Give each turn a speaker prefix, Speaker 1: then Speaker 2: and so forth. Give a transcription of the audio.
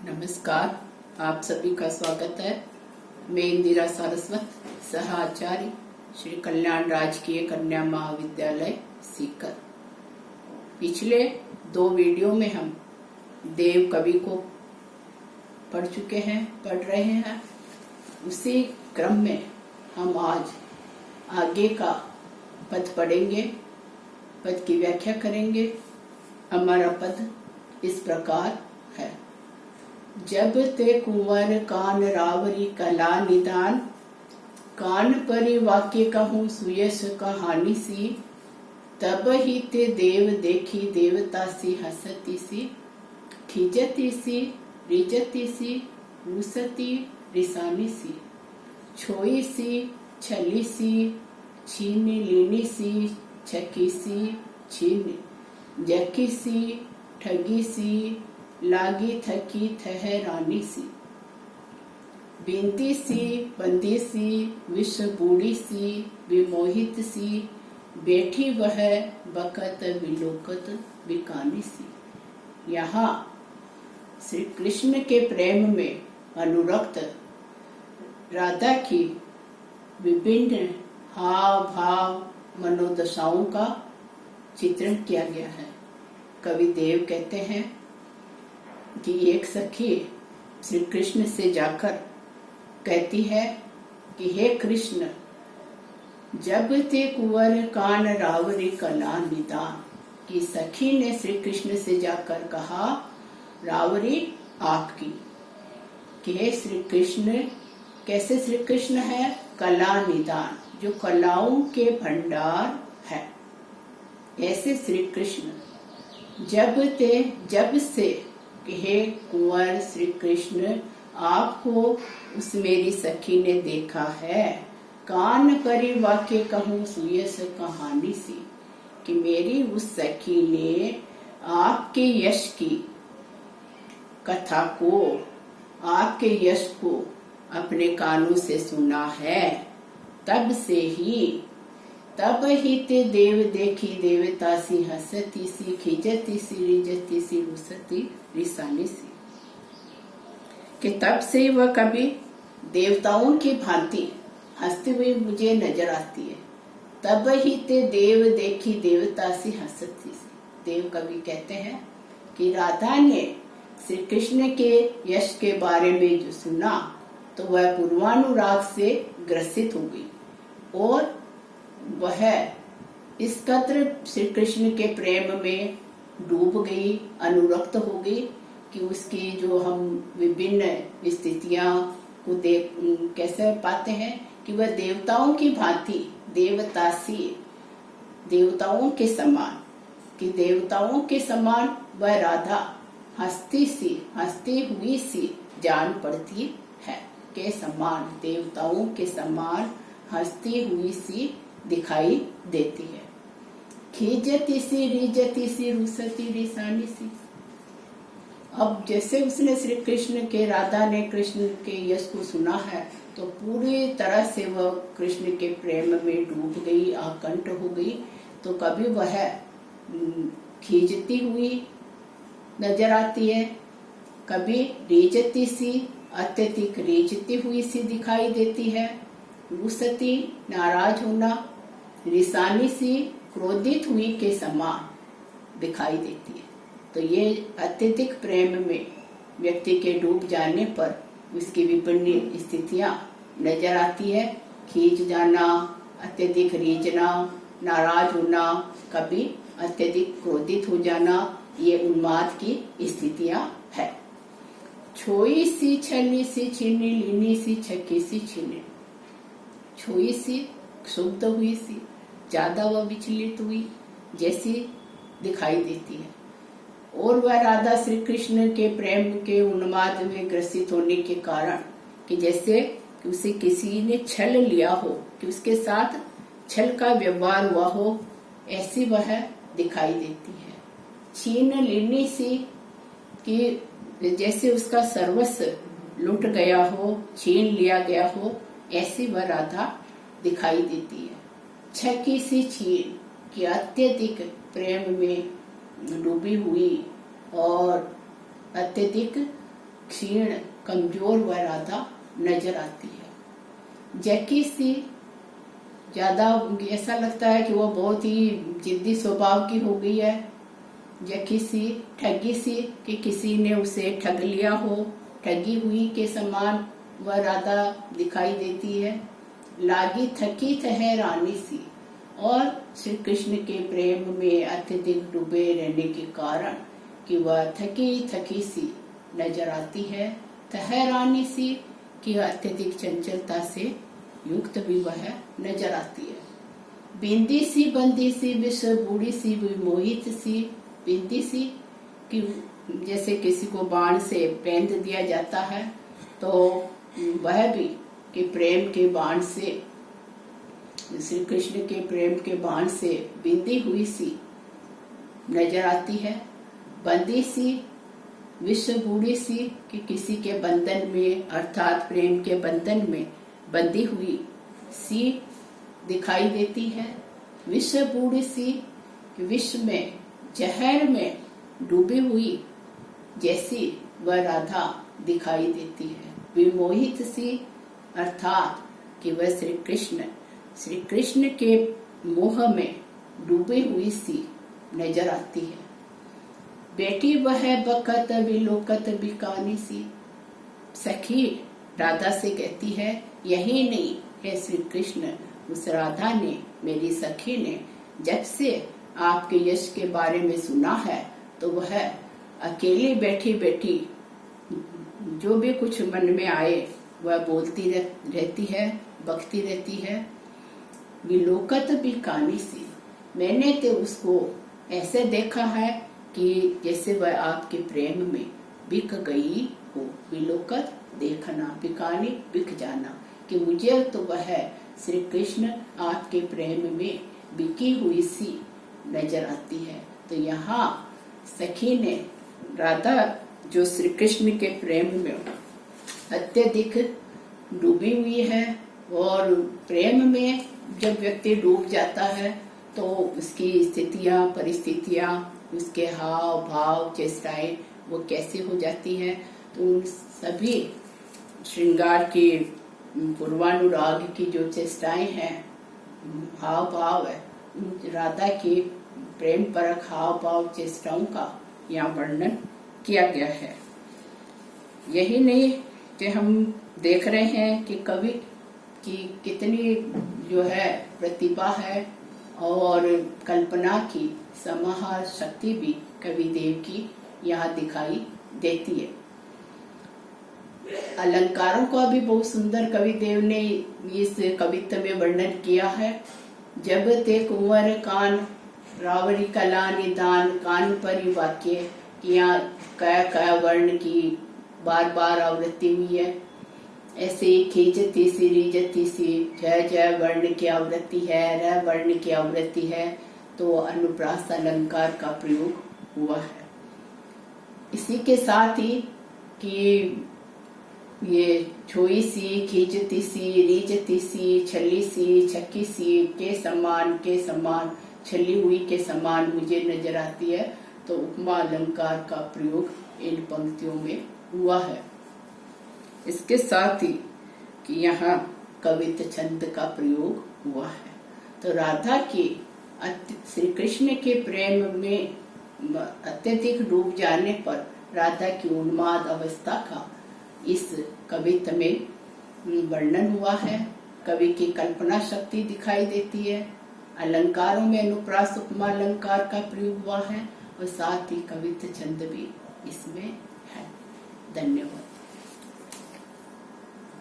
Speaker 1: नमस्कार, आप सभी का स्वागत है। मैं इंदिरा सारस्वत, सह आचार्य, श्री कल्याण राजकीय कन्या महाविद्यालय सीकर। पिछले 2 वीडियो में हम देव कवि को पढ़ रहे हैं। उसी क्रम में हम आज आगे का पद पढ़ेंगे, पद की व्याख्या करेंगे। हमारा पद इस प्रकार है। जब ते कुंवर कान रावरी कला निदान, कान परि वाक्य कहूँ सुयस कहानी सी, तब ही ते देव देखी देवता सी हसती सी, खिजती सी रिजती सी रूसती रिसानी सी, छोई सी छली सी छीन लीनी सी, छकी सी छीन जकी सी, ठगी सी लागी थकी ठहरानी सी, बिंदी सी बंदी सी विष बूढ़ी सी, विमोहित सी बैठी वह बकत विलोकत बिकानी सी। यहाँ श्री कृष्ण के प्रेम में अनुरक्त राधा की विभिन्न हाव भाव मनोदशाओं का चित्रण किया गया है। कवि देव कहते हैं कि एक सखी श्री कृष्ण से जाकर कहती है कि हे कृष्ण, जब ते कुंवर कान रावरी कला निदान, कि सखी ने श्री कृष्ण से जाकर कहा रावरी आपकी, कि हे श्री कृष्ण, कैसे श्री कृष्ण है? कला निदान, जो कलाओं के भंडार है, ऐसे श्री कृष्ण। जब से कि हे कुंवर श्री कृष्ण, आपको उस मेरी सखी ने देखा है, कान परि वाक्य कहूँ सुयस कहानी सी, कि मेरी उस सखी ने आपके यश की कथा को, आपके यश को अपने कानों से सुना है। तब ही ते देव देखी देवता सी हसती सी, खिजती सी रिजती सी रूसती रिसानी सी, कि तब से वह कभी देवताओं की भांति हंसती हुई मुझे नजर आती है। तब ही ते देव देखी देवता सी हसती सी। देव कवि कहते हैं कि राधा ने श्री कृष्ण के यश के बारे में जो सुना तो वह पूर्वानुराग से ग्रसित हो गई और वह इस कद्र श्री कृष्ण के प्रेम में डूब गई, अनुरक्त हो गई कि उसकी जो हम विभिन्न स्थितियां को देख कैसे पाते हैं कि वह देवताओं की भांति देवताओं के समान, कि देवताओं के समान वह राधा हंसती हुई सी जान पड़ती है, के समान, देवताओं के समान हंसती हुई सी दिखाई देती है। खिजती सी रिजती सी रूसती रिसानी सी। अब जैसे उसने श्री कृष्ण के, राधा ने कृष्ण के यश को सुना है तो पूरी तरह से वह कृष्ण के प्रेम में डूब गई, आकंठ हो गई। तो कभी वह खींचती हुई नजर आती है, कभी रीझती सी, अत्यधिक रीझती हुई सी दिखाई देती है, रूसती नाराज होना, रिसानी सी क्रोधित हुई के समान दिखाई देती है। तो ये अत्यधिक प्रेम में व्यक्ति के डूब जाने पर उसकी विभिन्न स्थितियां नजर आती है। खींच जाना, अत्यधिक रीझना, नाराज होना, कभी अत्यधिक क्रोधित हो जाना, ये उन्माद की स्थितियां है। छोई सी छली सी छीनी लीनी सी, छकी सी छीने, छोई सी क्षुब्ध हुई सी, ज्यादा वह विचलित हुई जैसी दिखाई देती है। और वह राधा श्री कृष्ण के प्रेम के उन्माद में ग्रसित होने के कारण, कि जैसे कि उसे किसी ने छल लिया हो, कि उसके साथ छल का व्यवहार हुआ हो, ऐसी वह दिखाई देती है। छीन लीनी सी, कि जैसे उसका सर्वस्व लुट गया हो, छीन लिया गया हो, ऐसी वह राधा दिखाई देती है। छकी सी छीन, कि अत्यधिक प्रेम में डूबी हुई और अत्यधिक क्षीण कमजोर वह राधा नजर आती है। जैकी सी ज्यादा ऐसा लगता है कि वो बहुत ही जिद्दी स्वभाव की हो गई है। जैकी सी ठगी सी कि किसी ने उसे ठग लिया हो, ठगी हुई के समान वह राधा दिखाई देती है। लागी थकी ठहरानी सी, और श्री कृष्ण के प्रेम में अत्यधिक डूबे रहने के कारण कि वह थकी थकी सी नजर आती है। ठहरानी सी कि अत्यधिक चंचलता से युक्त भी वह नजर आती है। बिंदी सी बंदी सी विश्व बूढ़ी सी विमोहित सी। बिंदी सी कि जैसे किसी को बाण से पेंद दिया जाता है, तो वह भी कि प्रेम के बाण से, श्री कृष्ण के प्रेम के बाण से बिंदी हुई सी नजर आती है। बंदी सी विश्व बूढ़ी सी कि किसी के बंधन में, अर्थात प्रेम के बंधन में बंधी हुई सी दिखाई देती है। विश्व बूढ़ी सी कि विश्व में, जहर में डूबी हुई जैसी वह राधा दिखाई देती है। विमोहित सी अर्थात कि वह श्री कृष्ण के मोह में डूबी हुई सी नजर आती है। बेटी वह बकत विलोकत बिकानी सी। सखी राधा से कहती है, यही नहीं है श्री कृष्ण, उस राधा ने, मेरी सखी ने जब से आपके यश के बारे में सुना है, तो वह अकेली बैठी बैठी जो भी कुछ मन में आए वह बोलती रहती है, बकती रहती है। विलोकत बिकानी सी, मैंने तो उसको ऐसे देखा है कि जैसे वह आपके प्रेम में बिक गई हो। विलोकत देखना, बिकानी बिक जाना, कि मुझे तो वह श्री कृष्ण आपके प्रेम में बिकी हुई सी नजर आती है। तो यहाँ सखी ने, राधा जो श्री कृष्ण के प्रेम में अत्यधिक डूबी हुई है, और प्रेम में जब व्यक्ति डूब जाता है तो उसकी स्थितियां, परिस्थितियां, उसके हाव भाव, चेष्टाएं वो कैसे हो जाती है, तो उन सभी श्रृंगार की, पूर्वानुराग की जो चेष्टाएं हैं, हाव भाव है, राधा की प्रेम परक हाव भाव चेष्टाओं का यहाँ वर्णन किया गया है। यही नहीं कि हम देख रहे हैं कि कवि की कितनी जो है प्रतिभा है, और कल्पना की समाहार शक्ति भी कवि देव की यहाँ दिखाई देती है। अलंकारों का भी बहुत सुंदर कवि देव ने इस कवित्व में वर्णन किया है। जब ते कुंवर कान रावरी कला निदान, कान पर वाक्य यहाँ क वर्ण की बार बार आवृत्ति हुई है। ऐसे खींचती सी, रीजती सी, जय वर्ण की आवृत्ति है, र वर्ण की आवृत्ति है, तो अनुप्रास अलंकार का प्रयोग हुआ है। इसी के साथ ही कि ये छोई सी, खींचती सी, रीजती सी, छली सी, छक्की सी, के समान छली हुई के समान मुझे नजर आती है, तो उपमा अलंकार का प्रयोग इन पंक्तियों में हुआ है। इसके साथ ही कि यहाँ कवित्व छंद का प्रयोग हुआ है। तो राधा की श्री कृष्ण के प्रेम में अत्यधिक डूब जाने पर राधा की उन्माद अवस्था का इस कवित्व में वर्णन हुआ है। कवि की कल्पना शक्ति दिखाई देती है। अलंकारों में अनुप्रास उपमा अलंकार का प्रयोग हुआ है, और साथ ही कवित्व छंद